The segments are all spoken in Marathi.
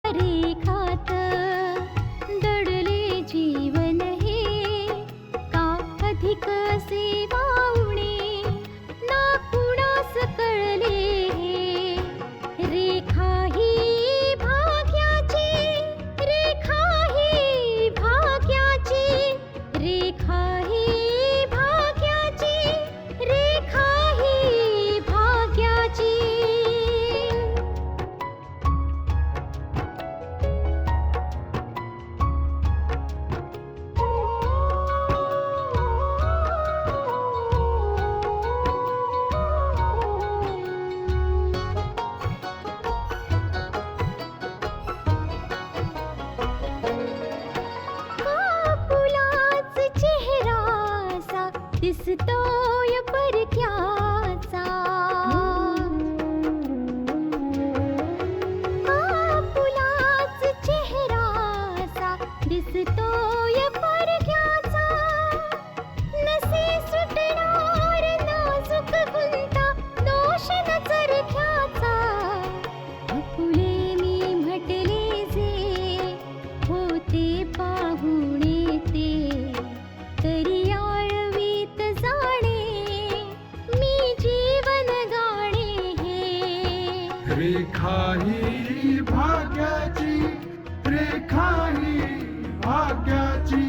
रेखात दडले जीवन हे का अधिक सेवा उणे ना कुणास कळले हे रेखा ही भाग्याची रेखा ही भाग्याची रेखा ही भाग्याची रेखा ही भाग्याची फुलाच चेहरासा दिसतोय परक्याचा फुलाच चेहरासा दिसतोय परक्याचा नसे सुटणार नाजूक गुंता दोष न चरख्याचा फुले मी म्हटले जे होते पाहुणे ते तरी आळवीत जाणे मी जीवन गाणे हे रेखा ही भाग्याची रेखा ही भाग्याची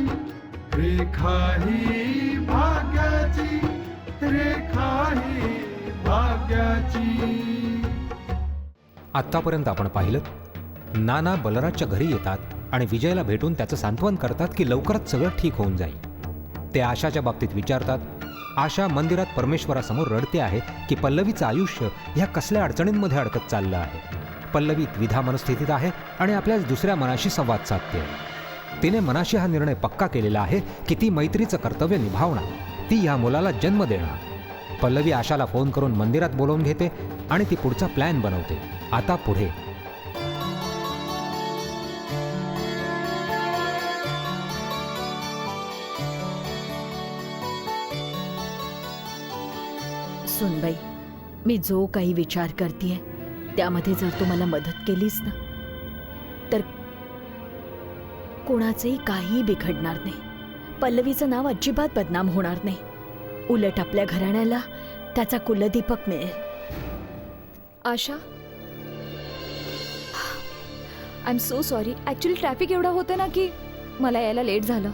रेखा ही भाग्याची रेखा ही भाग्याची. आत्तापर्यंत आपण पाहिलं नाना बलराजच्या घरी येतात आणि विजयला भेटून त्याचं सांत्वन करतात की लवकरच सगळं ठीक होऊन जाईल. ते आशाच्या बाबतीत विचारतात. आशा मंदिरात परमेश्वरासमोर रडते आहे की पल्लवीचं आयुष्य ह्या कसल्या अडचणींमध्ये अडकत चाललं आहे. पल्लवी द्विधा मनस्थितीत आहे आणि आपल्याच दुसऱ्या मनाशी संवाद साधते. तिने मनाशी हा निर्णय पक्का केलेला आहे की ती मैत्रीचं कर्तव्य निभावणार, ती ह्या मुलाला जन्म देणार. पल्लवी आशाला फोन करून मंदिरात बोलावून घेते आणि ती पुढचा प्लॅन बनवते. आता पुढे सुनबाई, मी जो काही विचार करतेय त्यामध्ये जर तू मला मदत केलीस ना तर कोणाचंही काही बिघडणार नाही. पल्लवीचं नाव अजिबात बदनाम होणार नाही. उलट आपल्या घराण्याला त्याचा कुलदीपक मिळेल. Asha, I am so sorry. Actually traffic एवढं होतं ना की मला यायला लेट झालं.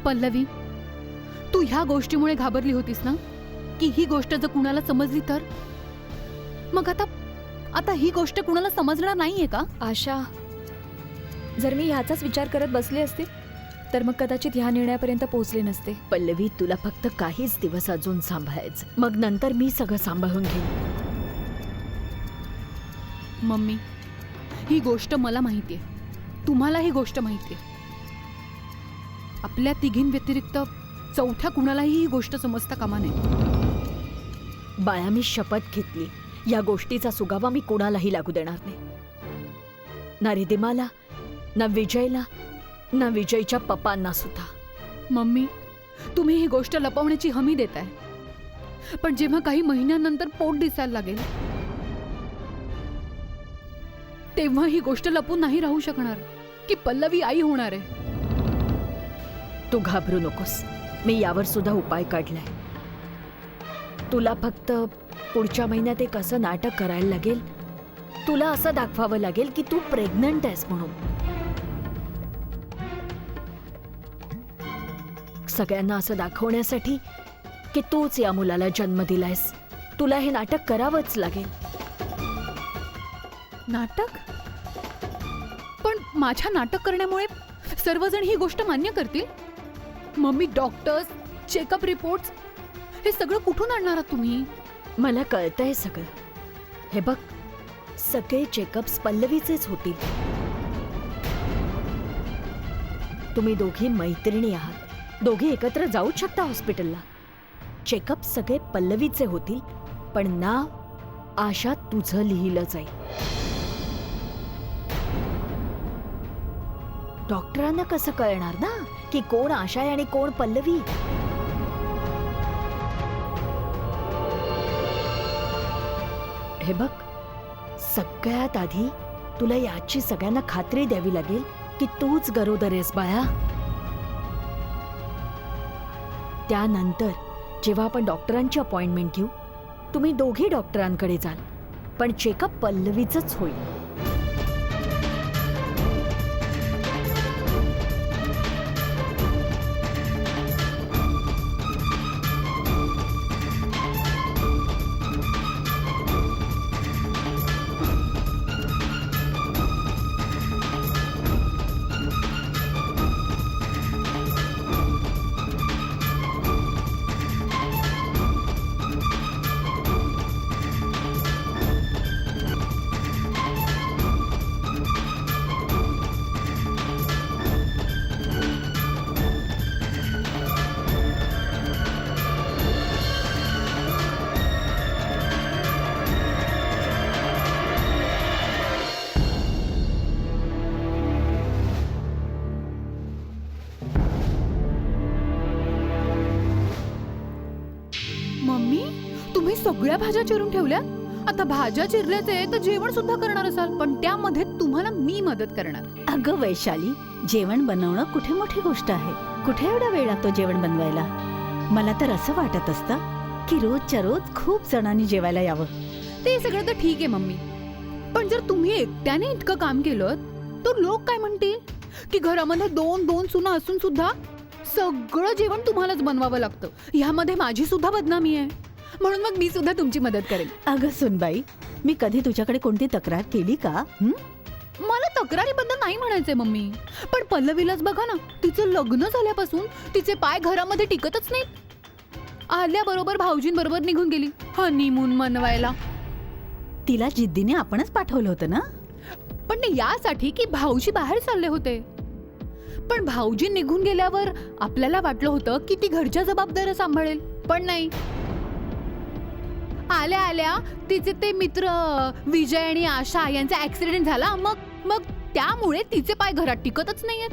पल्लवी, तू ह्या गोष्टीमुळे घाबरली होतीस ना की ही गोष्ट जर कुणाला समजली तर? मग आता ही गोष्ट कुणाला समजणार नाहीये का? आशा, जर मी ह्याचाच विचार करत बसले असते तर मग कदाचित ह्या निर्णयापर्यंत पोहोचले नसते. पल्लवी, तुला फक्त काहीच दिवस अजून सांभाळायचं, मग नंतर मी सगळं सांभाळून घेईन. मम्मी, ही गोष्ट मला माहितीये, तुम्हाला ही गोष्ट माहितीये. आपल्या तिघींव्यतिरिक्त चौथ्या कुणालाही ही गोष्ट समजता कामा नये. बाळा, मी शपथ घेतली या गोष्टीचा सुगावा मी कोणालाही लागू देणार नाही. ना रिदिमाला, ना विजयला, ना विजयच्या पप्पांना सुद्धा. मम्मी, तुम्ही ही गोष्ट लपवण्याची हमी देताय, पण जेव्हा काही महिन्यांनंतर पोट दिसायला लागेल तेव्हा ही गोष्ट लपून नाही राहू शकणार की पल्लवी आई होणार आहे. तू घाबरू नकोस, मी यावर सुद्धा उपाय काढलाय. तुला फक्त पुढच्या महिन्यात एक असं नाटक करायला लागेल. तुला असं दाखवावं लागेल की तू प्रेग्नंट आहेस म्हणून. सगळ्यांना असं दाखवण्यासाठी की तूच या मुलाला जन्म दिलायस, तुला हे नाटक करावंच लागेल. नाटक? पण माझ्या नाटक करण्यामुळे सर्वजण ही गोष्ट मान्य करतील? मम्मी, डॉक्टर्स, चेकअप रिपोर्ट्स हे सगळं कुठून आणणार आहात तुम्ही? मला कळतंय सगळं. हे बघ, सगळे चेकअप्स पल्लवीचेच होतील. तुम्ही दोघी मैत्रिणी आहात, दोघे एकत्र जाऊच शकता हॉस्पिटलला. चेकअप सगळे पल्लवीचे होतील, पण नाव आशा तुझं लिहिलं जाईल. डॉक्टरांना कसं कळणार ना की कोण आशा आहे आणि कोण पल्लवी? हे बघ, सगळ्यात आधी तुला याची सगळ्यांना खात्री द्यावी लागेल की तूच गरोदर आहेस बाळा. त्यानंतर जेव्हा आपण डॉक्टरांची अपॉइंटमेंट घेऊ, तुम्ही दोघी डॉक्टरांकडे जाल, पण चेकअप पल्लवीचंच होईल. मम्मी, तुम्ही सगळ्या भाज्या चिरून ठेवल्या. आता भाज्या चिरल्याचे तर जेवण सुद्धा करणार असाल, पण त्यामध्ये तुम्हाला मी मदत करणार. अगं वैशाली, जेवण बनवणं कुठे मोठी गोष्ट आहे? कुठे एवढा वेळ लागतो जेवण बनवायला? मला तर असं वाटत असतं की रोजच्या रोज खूप जणांनी जेवायला यावं. ते सगळं तर ठीक आहे मम्मी, पण जर तुम्ही एकट्याने इतकं काम केलं तर लोक काय म्हणतील की घरामध्ये दोन दोन सुना असून सुद्धा सगळं जेवण तुम्हालाच बनवावं लागतं. ह्यामध्ये माझी सुद्धा बदनामी आहे. म्हणून मग मी सुद्धा तुमची मदत करेन. अगं सुनबाई, मी कधी तुझ्याकडे कोणती तक्रार केली का? मला तक्रारीबद्दल नाही म्हणायचंय मम्मी, पण पल्लवीलाच बघा ना, तिचं लग्न झाल्यापासून तिचे पाय घरामध्ये टिकतच नाहीत. आल्याबरोबर भाऊजींबरोबर निघून गेली हनीमून मनवायला. तिला जिद्दीने आपणच पाठवलं होतं ना? पण ते यासाठी की भाऊजी बाहेर चालले होते. पण भाऊजी निघून गेल्यावर आपल्याला वाटलं होतं की ती घरच्या जबाबदाऱ्या सांभाळेल, पण नाही. आल्या आल्या तिचे ते मित्र विजय आणि आशा यांचा ऍक्सिडेंट झाला. मग त्यामुळे तिचे पाय घरात टिकतच नाहीयेत.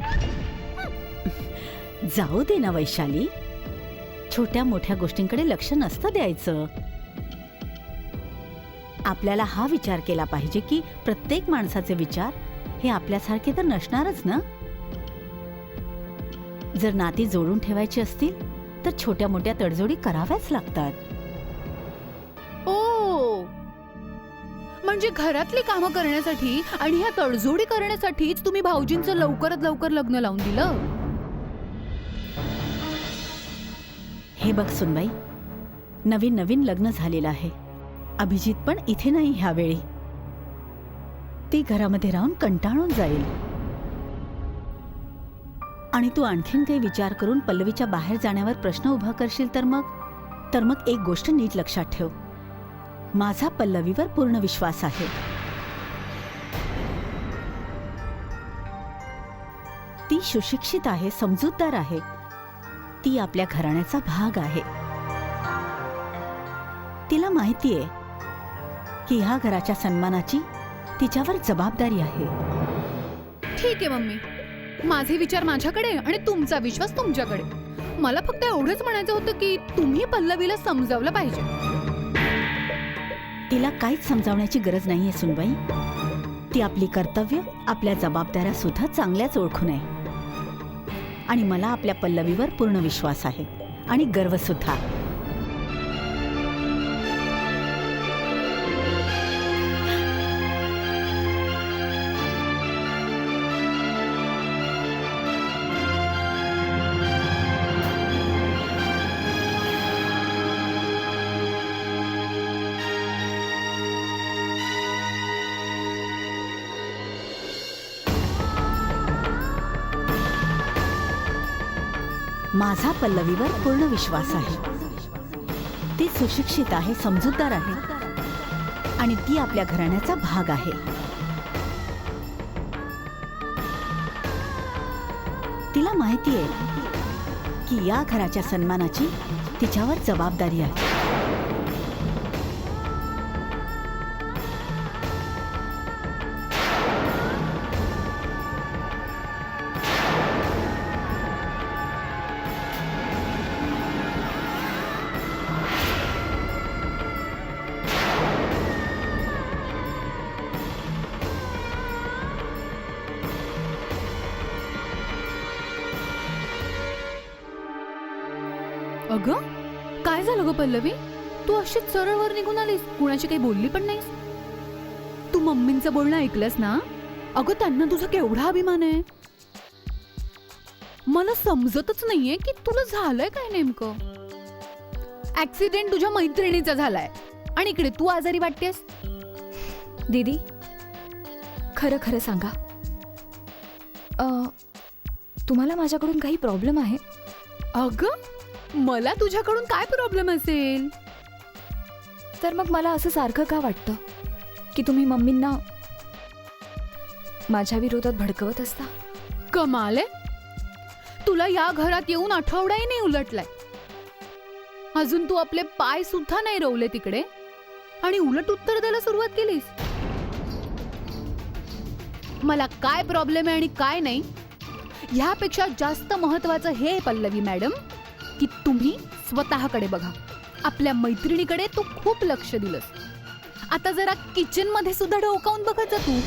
जाऊ दे ना वैशाली, छोट्या मोठ्या गोष्टींकडे लक्ष नसतं द्यायचं. आपल्याला हा विचार केला पाहिजे की प्रत्येक माणसाचे विचार हे आपल्यासारखे तर नसणारच ना. जर नाती जोडून ठेवायची असतील तर छोट्या मोठ्या तडजोडी कराव्याच लागतात. ओ, म्हणजे घरातली कामं करण्यासाठी आणि ह्या तडजोडी करण्यासाठीच तुम्ही भाऊजींचं लवकरात लवकर लग्न लावून दिलं. हे बघ सुनबाई, नवीन नवीन लग्न झालेलं आहे. अभिजित पण इथे नाही ह्यावेळी. ती घरामध्ये राहून कंटाळून जाईल. आणि तू आणखीन काही विचार करून पल्लवीच्या बाहेर जाण्यावर प्रश्न उभा करशील तर मग एक गोष्ट नीट लक्षात ठेव. माझा पल्लवीवर पूर्ण विश्वास आहे. ती सुशिक्षित आहे, समजूतदार आहे. ती आपल्या घराण्याचा भाग आहे. तिला माहिती आहे की ह्या घराच्या सन्मानाची तिच्यावर जबाबदारी आहे. ठीक आहे मम्मी, माझे विचार माझ्याकडे आणि तुमचा विश्वास तुमच्याकडे. मला फक्त एवढंच म्हणायचं होतं की तुम्ही पल्लवीला समजावलं पाहिजे. तिला काहीच समजावण्याची गरज नाहीये सुनबाई. ती आपली कर्तव्य, आपल्या जबाबदाऱ्या सुद्धा चांगल्याच ओळखून आहे. आणि मला आपल्या पल्लवीवर पूर्ण विश्वास आहे आणि गर्व सुद्धा. माझा पल्लवीवर पूर्ण विश्वास आहे. ती सुशिक्षित आहे, समजूतदार आहे आणि ती आपल्या घराण्याचा भाग आहे. तिला माहिती आहे की या घराच्या सन्मानाची तिच्यावर जबाबदारी आहे. काय झालं ग पल्लवी? तू अशीच सरळ वर निघून आलीस, कुणाची काही बोलली पण नाहीस. तू मम्मींचं बोलणं ऐकलंस ना? अगं त्यांना तुझा केवढा अभिमान आहे. मला समजतच नाहीये की तुला झालंय काय नेमकं. ऍक्सिडेंट तुझ्या मैत्रिणीचा झालाय आणि इकडे तू आजारी वाटतेस. दीदी खरं खरं सांगा, तुम्हाला माझ्याकडून काही प्रॉब्लेम आहे? अगं मला तुझ्याकडून काय प्रॉब्लेम असेल? तर मग मला असं सारखं का वाटतं की तुम्ही मम्मींना माझ्या विरोधात भडकवत असता? कमाल आहे. तुला या घरात येऊन आठवडाही नाही उलटलाय. अजून तू आपले पाय सुद्धा नाही रोवले तिकडे आणि उलट उत्तर द्यायला सुरुवात केलीस. मला काय प्रॉब्लेम आहे आणि काय नाही ह्यापेक्षा जास्त महत्वाचं हे आहे पल्लवी मॅडम की तुम्ही स्वतःकडे बघा. आपल्या मैत्रिणीकडे तू खूप लक्ष दिलंस. आता जरा किचन मध्ये सुद्धा डोकावून बघत जा तू.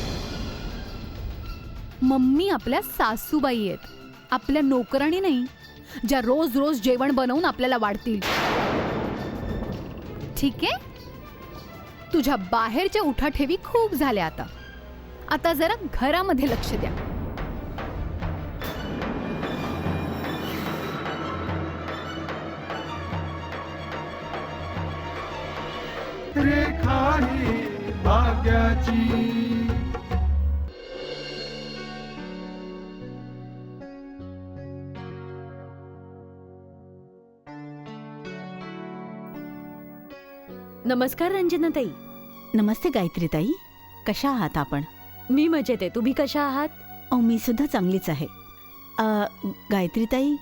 मम्मी आपल्या सासूबाई आहेत, आपल्या नोकराणी नाही, ज्या रोज रोज जेवण बनवून आपल्याला वाढतील. ठीक आहे, तुझ्या बाहेरच्या उठाठेवी खूप झाल्या. आता जरा घरामध्ये लक्ष द्या. रेखा ही भाग्याची. नमस्कार रंजनाताई. नमस्ते गायत्रीताई, कशा आहात आपण? मी मजेत आहे, तुम्ही कशा आहात? मी सुद्धा चांगलीच आहे. गायत्रीताई,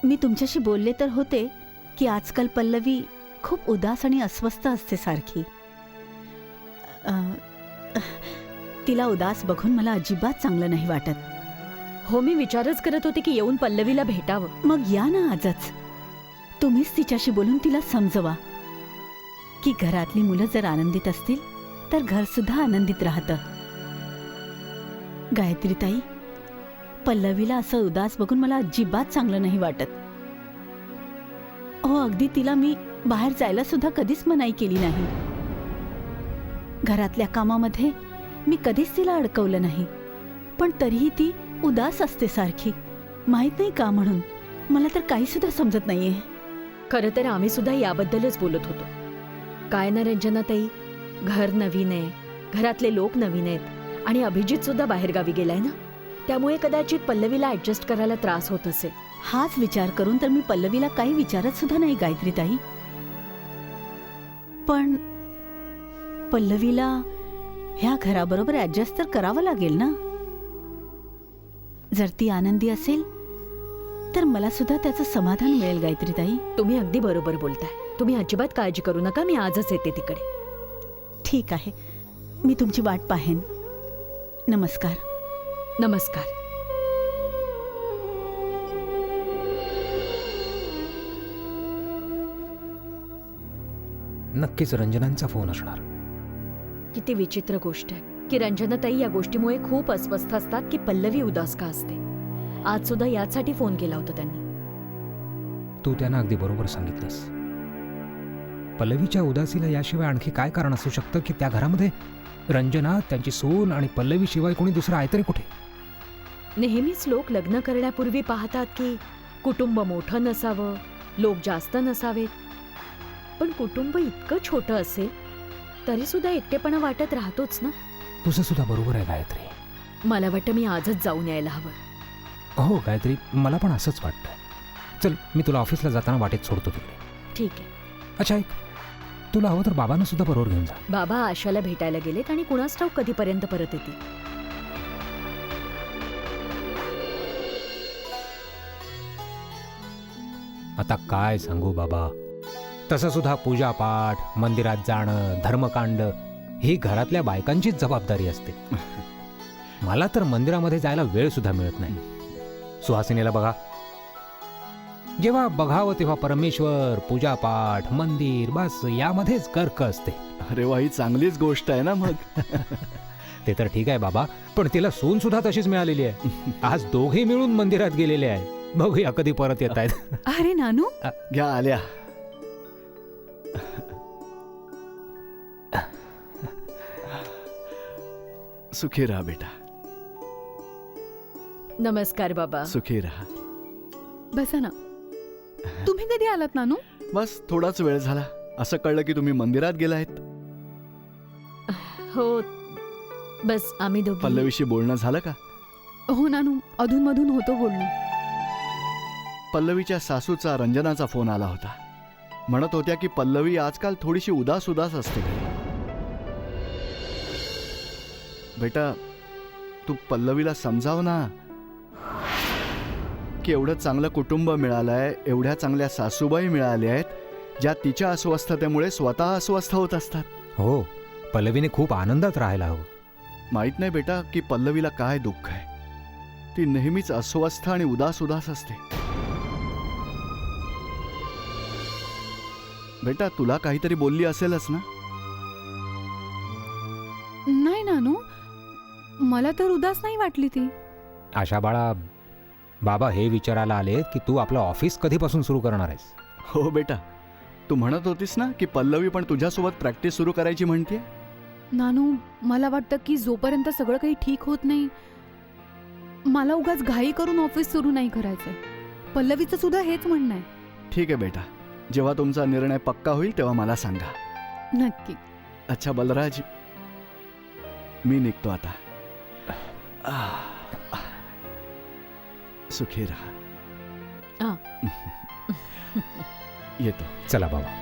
मी तुमच्याशी बोलले तर होते की आजकाल पल्लवी खूप उदास आणि अस्वस्थ असते सारखी. तिला उदास बघून मला अजिबात चांगलं नाही वाटत. हो, मी विचारच करत होते की येऊन पल्लवीला भेटावं. मग या ना आजच. तुम्हीच तिच्याशी बोलून तिला समजवा की घरातली मुलं जर आनंदित असतील तर घर सुद्धा आनंदित राहतं. गायत्रीताई, पल्लवीला असं उदास बघून मला अजिबात चांगलं नाही वाटत. हो, अगदी तिला मी बाहेर जायला सुद्धा कधीच मनाई केली नाही. घरातल्या कामामध्ये मी कधीच तिला अडकवलं नाही, पण तरीही ती उदास असते सारखी. माहित नाही का म्हणून. मला तर काही सुद्धा समजत नाहीये. खरं तर आम्ही सुद्धा याबद्दलच बोलत होतो. काय ना रंजनाताई, घर नवीन आहे, घरातले लोक नवीन आहेत आणि अभिजित सुद्धा बाहेरगावी गेलाय ना, त्यामुळे कदाचित पल्लवीला ऍडजस्ट करायला त्रास होत असेल. हाच विचार करून तर मी पल्लवीला काही विचारत सुद्धा नाही गायत्रीताई. पण पल्लवीला ह्या घराबरोबर ऍडजस्ट तर करावं लागेल ना. जर ती आनंदी असेल तर मला सुद्धा त्याचं समाधान मिळेल गायत्रीताई. तुम्ही अगदी बरोबर बोलताय. तुम्ही अजिबात काळजी करू नका, मी आजच येते तिकडे. ठीक आहे, मी तुमची वाट पाहेन. नमस्कार. नमस्कार. नक्कीच रंजनांचा फोन असणार. किती विचित्र गोष्ट आहे की रंजनाताई या गोष्टीमुळे खूप अस्वस्थ असतात की पल्लवी उदास का असते. आज सुद्धा यासाठी फोन केला होता त्यांनी. तू त्यांना अगदी बरोबर सांगितलंस. पल्लवीच्या उदासीला याशिवाय आणखी काय कारण असू शकतं की त्या घरामध्ये रंजना, त्यांची सून आणि पल्लवीशिवाय कोणी दुसरं आहे तरी कुठे? नेहमीच लोक लग्न करण्यापूर्वी पाहतात की कुटुंब मोठं नसावं, लोक जास्त नसावेत. पण कुटुंब इतकं छोटं असेल तरी सुद्धा एकटेपणा वाटत राहतोच ना. तुझं सुद्धा बरोबर आहे गायत्री. मला वाटतं मी आजच जाऊन यायला हवं. हो गायत्री, मला पण असंच वाटतं. चल, मी तुला ऑफिसला जाताना वाटेत सोडतो तिकडे. ठीक आहे. अच्छा, ऐक, तुला हवं तर बाबांना सुद्धा बरोबर घेऊन जा. बाबा आशाला भेटायला गेलेत आणि कुणास ठाऊक कधीपर्यंत परत येतील. आता काय सांगू बाबा. तसं सुद्धा पूजापाठ, मंदिरात जाणं, धर्मकांड ही घरातल्या बायकांचीच जबाबदारी असते. मला तर मंदिरामध्ये जायला वेळ सुद्धा मिळत नाही. सुहासिनीला बघा, जेव्हा बघावं तेव्हा परमेश्वर, पूजापाठ, मंदिर, बस यामध्येच गर्क असते. अरे वा, ही चांगलीच गोष्ट आहे ना मग. ते तर ठीक आहे बाबा, पण तिला सून सुद्धा तशीच मिळालेली आहे. आज दोघे मिळून मंदिरात गेलेले आहे. बघूया कधी परत येत आहेत. अरे नानू, घ्या आल्या. सुखी राहा बेटा, नमस्कार बाबा. सुखी राहा. बसा ना. तुम्ही कधी आलात नानू? बस थोडाच वेळ झाला. असं कळलं की तुम्ही मंदिरात गेलायत. हो, बस आम्ही दोघी. पल्लवीशी बोलणं झालं का? हो नानू, अधूनमधून होतो बोलणं. पल्लवीच्या सासूचा रंजनाचा फोन आला होता. म्हणत होत्या की पल्लवी आजकाल थोडीशी उदास उदास असते घरी. बेटा, तू पल्लवीला समजाव ना की एवढं चांगलं कुटुंब मिळालंय, एवढ्या चांगल्या सासूबाई मिळाल्या आहेत ज्या तिच्या अस्वस्थतेमुळे स्वतः अस्वस्थ होत असतात. हो, पल्लवीने खूप आनंदात राहायला हवं. माहित नाही बेटा की पल्लवीला काय दुःख आहे. ती नेहमीच अस्वस्थ आणि उदास उदास असते. बेटा, तुला काहीतरी बोलली असेलच ना? नाही नानू, मला तर उदास नाही वाटली ती. आशा बाळा, बाबा हे विचारायला आले की तू आपलं ऑफिस कधीपासून सुरू करणार आहेस. हो बेटा, तू म्हणत होतीस ना की पल्लवी पण तुझ्यासोबत प्रॅक्टिस सुरू करायची म्हणते. नानू, मला वाटतं की जोपर्यंत सगळं काही ठीक होत नाही, मला उगाच घाई करून ऑफिस सुरू नाही करायचं. पल्लवीचं सुद्धा हेच म्हणणं आहे. ठीक आहे बेटा, जेव्हा तुमचा निर्णय पक्का होईल तेव्हा मला सांगा. नक्की. अच्छा बलराज, मी निघतो आता. सुखी राहा. येतो. चला बाबा.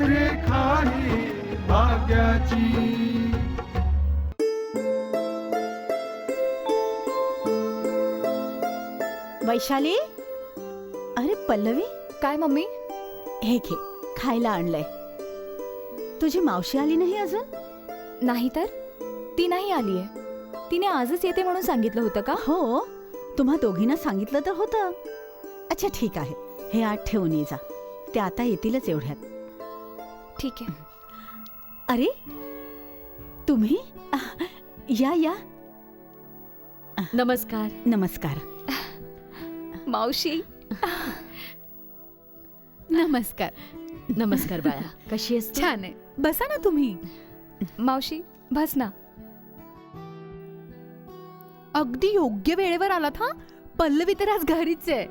रेखा ही भाग्याची. वैशाली, अरे पल्लवी, काय मम्मी? हे घे, खायला आणलंय. तुझी मावशी आली नाही अजून? नाही तर ती नाही आलीये. तिने आजच येते म्हणून सांगितलं होतं का? हो, तुम्हा दोघींना सांगितलं तर होतं. अच्छा ठीक आहे, हे आत ठेवून ये जा. ते आता येतीलच एवढ्यात. ठीक आहे. अरे तुम्ही या या. नमस्कार. नमस्कार. मावशी. नमस्कार. नमस्कार बाळा, कशी आहेस तू? छान आहे. बसा ना तुम्ही. मावशी बस ना. अगदी योग्य वेळेवर आलात हा. पल्लवी तर आज घरीच आहे.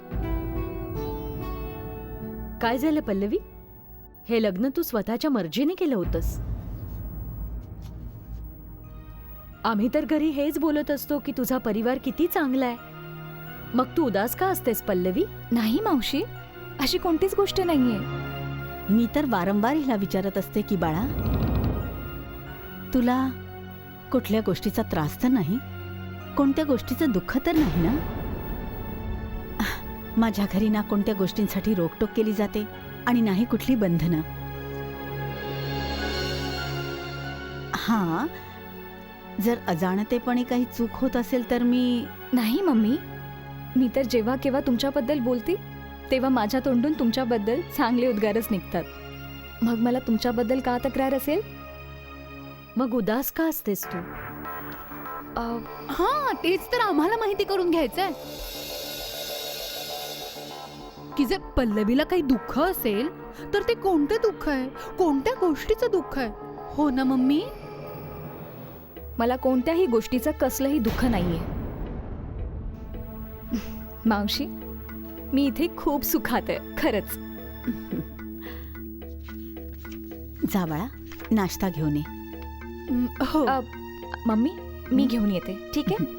काय झालं पल्लवी? हे लग्न तू स्वतःच्या मर्जीने केलं होतंस. आम्ही तर घरी हेच बोलत असतो की तुझा परिवार किती चांगला आहे. मग तू उदास का असतेस पल्लवी? नाही मावशी, अशी कोणतीच गोष्ट नाहीये. मी तर वारंवार हिला विचारत असते की बाळा, तुला कुठल्या गोष्टीचा त्रास तर नाही, कोणत्या गोष्टीचं दुःख तर नाही ना? माझ्या घरी ना कोणत्या गोष्टींसाठी रोकटोक केली जाते आणि नाही कुठली बंधनं. हां, जर अजाणतेपणे काही चूक होत असेल तर मी... नाही मम्मी, मी तर जेव्हा केव्हा तुमच्याबद्दल बोलते तेव्हा माझ्या तोंडून तुमच्याबद्दल चांगले उद्गारच निघतात. मग मला तुमच्याबद्दल का तक्रार असेल? मग उदास का असतेस तू? हा, तेच तर आम्हाला माहिती करून घ्यायचंय की जर पल्लवीला काही दुःख असेल तर ते कोणते दुःख आहे, कोणत्या गोष्टीचं दुःख आहे. हो ना मम्मी? मला कोणत्याही गोष्टीचं कसलंही दुःख नाहीये मावशी. मी इथे खूप सुखात आहे खरंच. जा बाळा, नाश्ता घेऊन ये. हो. मम्मी, मी घेऊन येते. ठीक आहे.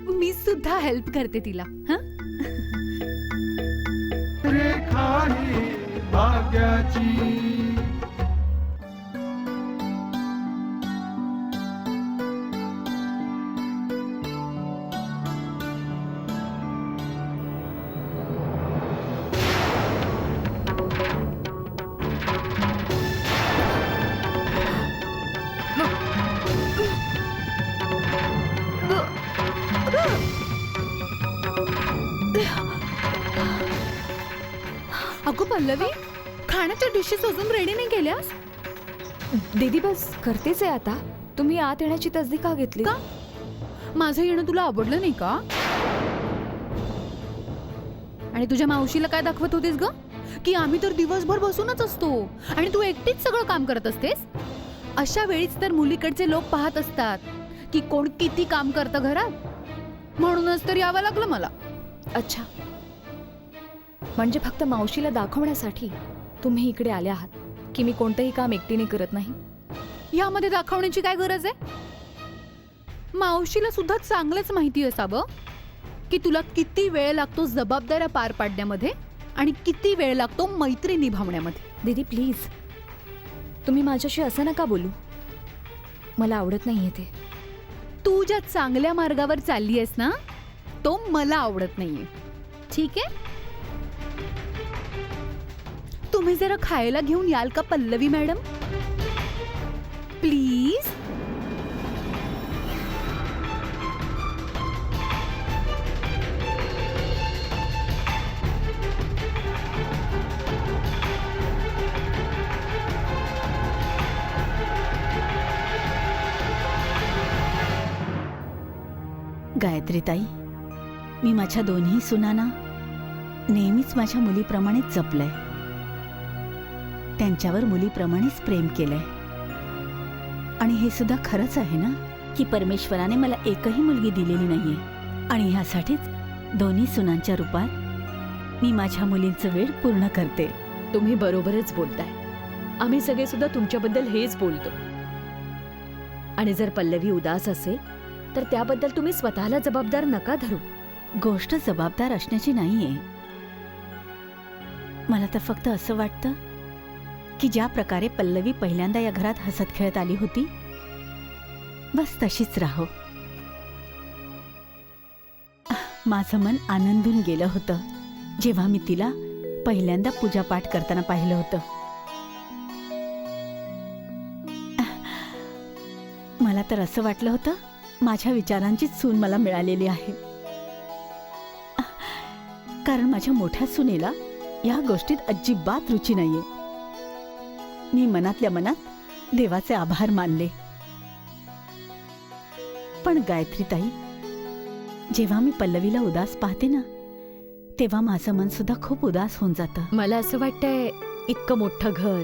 मी सुद्धा हेल्प करते तिला. हा, रेखा ही भाग्याची. पल्लवी, खाण्याच्या डिशेस अजून रेडी नाही केल्यास? दीदी बस करतेच आहे आता. तुम्ही आत येण्याची तसदी का घेतली? का? माझं येणं तुला आवडलं नाही का? आणि तुझ्या मावशीला काय दाखवत होतीस ग? की आम्ही तर दिवसभर बसूनच असतो आणि तू एकटीच सगळं काम करत असतेस. अशा वेळीच तर मुलीकडचे लोक पाहत असतात की कोण किती काम करतं घरात. म्हणूनच तर यावं लागलं मला. अच्छा, म्हणजे फक्त मावशीला दाखवण्यासाठी तुम्ही इकडे आले आहात की मी कोणतंही काम एकटीने करत नाही? यामध्ये दाखवण्याची काय गरज आहे? मावशीला सुद्धा चांगलंच माहिती असावं की तुला किती वेळ लागतो जबाबदाऱ्या पार पाडण्यामध्ये आणि किती वेळ लागतो मैत्री निभावण्यामध्ये. दीदी प्लीज, तुम्ही माझ्याशी असं नका बोलू. मला आवडत नाहीये ते. तू ज्या चांगल्या मार्गावर चालली आहेस ना, तो मला आवडत नाहीये. ठीक आहे? तुम्ही जरा खायला घेऊन याल का पल्लवी मॅडम? प्लीज. गायत्रीताई, मी माझ्या दोन्ही सुनांना नेहमीच माझ्या मुलीप्रमाणेच जपलंय. त्यांच्यावर मुलीप्रमाणेच प्रेम केलंय. आणि हे सुद्धा खरंच आहे ना की परमेश्वराने मला एकही मुलगी दिलेली नाहीये आणि ह्यासाठीच दोन्ही सुनांच्या रूपात मी माझ्या मुलींचं वेळ पूर्ण करते. तुम्ही बरोबरच बोलताय. आम्ही सगळे सुद्धा तुमच्याबद्दल हेच बोलतो. आणि जर पल्लवी उदास असेल तर त्याबद्दल तुम्ही स्वतःला जबाबदार नका धरू. गोष्ट जबाबदार असण्याची नाहीये. मला तर फक्त असं वाटतं की ज्या प्रकारे पल्लवी पहिल्यांदा या घरात हसत खेळत आली होती, बस तशीच राहो. माझं मन आनंदून गेलं होतं जेव्हा मी तिला पहिल्यांदा पूजापाठ करताना पाहिलं होतं. मला तर असं वाटलं होतं माझ्या विचारांचीच सून मला मिळालेली आहे. कारण माझ्या मोठ्या सुनेला या गोष्टीत अजिबात रुची नाहीये. मी मनातल्या मनात देवाचे आभार मानले. पण गायत्रीताई, जेव्हा मी पल्लवीला उदास पाहते ना, तेव्हा माझं मन सुद्धा खूप उदास होऊन जातं. मला असं वाटतंय इतकं मोठं घर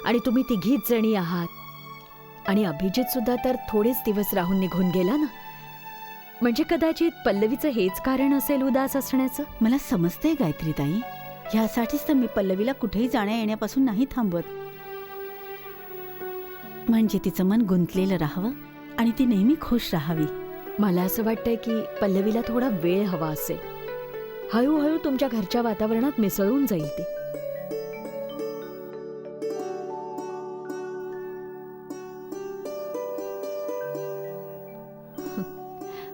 आणि तुम्ही तिघीच जणी आहात आणि अभिजित सुद्धा तर थोडेच दिवस राहून निघून गेला ना, म्हणजे कदाचित पल्लवीचं हेच कारण असेल उदास असण्याचं. मला समजते गायत्रीताई. ह्यासाठीच तर मी पल्लवीला कुठेही जाण्या येण्यापासून नाही थांबवत. म्हणजे तिचं मन गुंतलेलं राहावं आणि ती नेहमी खुश राहावी. मला असं वाटतंय की पल्लवीला थोडा वेळ हवा असेल. हळूहळू तुमच्या घरच्या वातावरणात मिसळून जाईल ती.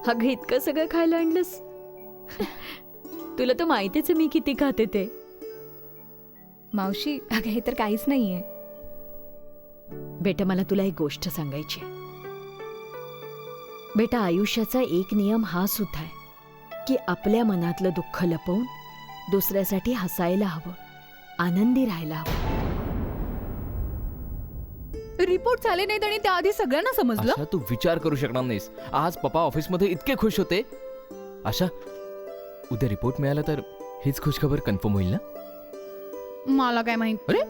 अगं, इतकं सगळं खायला आणलंस? तुला तर माहितीच मी किती खाते ते. मावशी, अगं हे तर काहीच नाहीये. बेटा, मला तुला एक गोष्ट सांगायची आहे. बेटा, आयुष्याचा एक नियम हा सुद्धा आहे की आपल्या मनातलं दुःख लपवून दुसऱ्यासाठी हसायला हवं, आनंदी राहायला हवं. रिपोर्ट झाले नाहीत आणि त्याआधी सगळ्यांना समजलं. आशा, तू विचार करू शकणार नाहीस. आज पप्पा ऑफिसमध्ये इतके खुश होते. आशा, उद्या रिपोर्ट मिळाला तर हीच खुशखबर कन्फर्म होईल ना? मला काय माहित. अरे,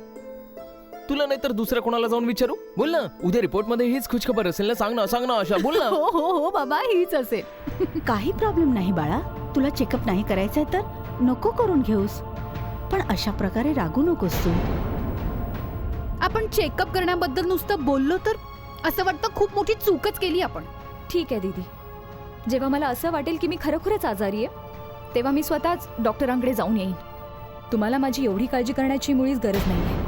तुला नाही तर दुसऱ्या कोणाला जाऊन विचारू? बोल ना, उद्या रिपोर्टमध्ये हीच खुशखबर असेल ना? सांग ना आशा, बोल ना. हो हो हो बाबा, हीच असेल. काही प्रॉब्लेम नाही बाळा. तुला चेकअप नाही करायचंय तर नको करून घेऊस. पण अशा प्रकारे रागू नकोस तू. आपण चेकअप करण्याबद्दल नुसतं बोललो तर असं वाटतं खूप मोठी चूकच केली आपण. ठीक आहे दीदी. जेव्हा मला असं वाटेल की मी खरोखरच आजारी आहे, तेव्हा मी स्वतःच डॉक्टरांकडे जाऊन येईन. तुम्हाला माझी एवढी काळजी करण्याची मुळीच गरज नाही आहे.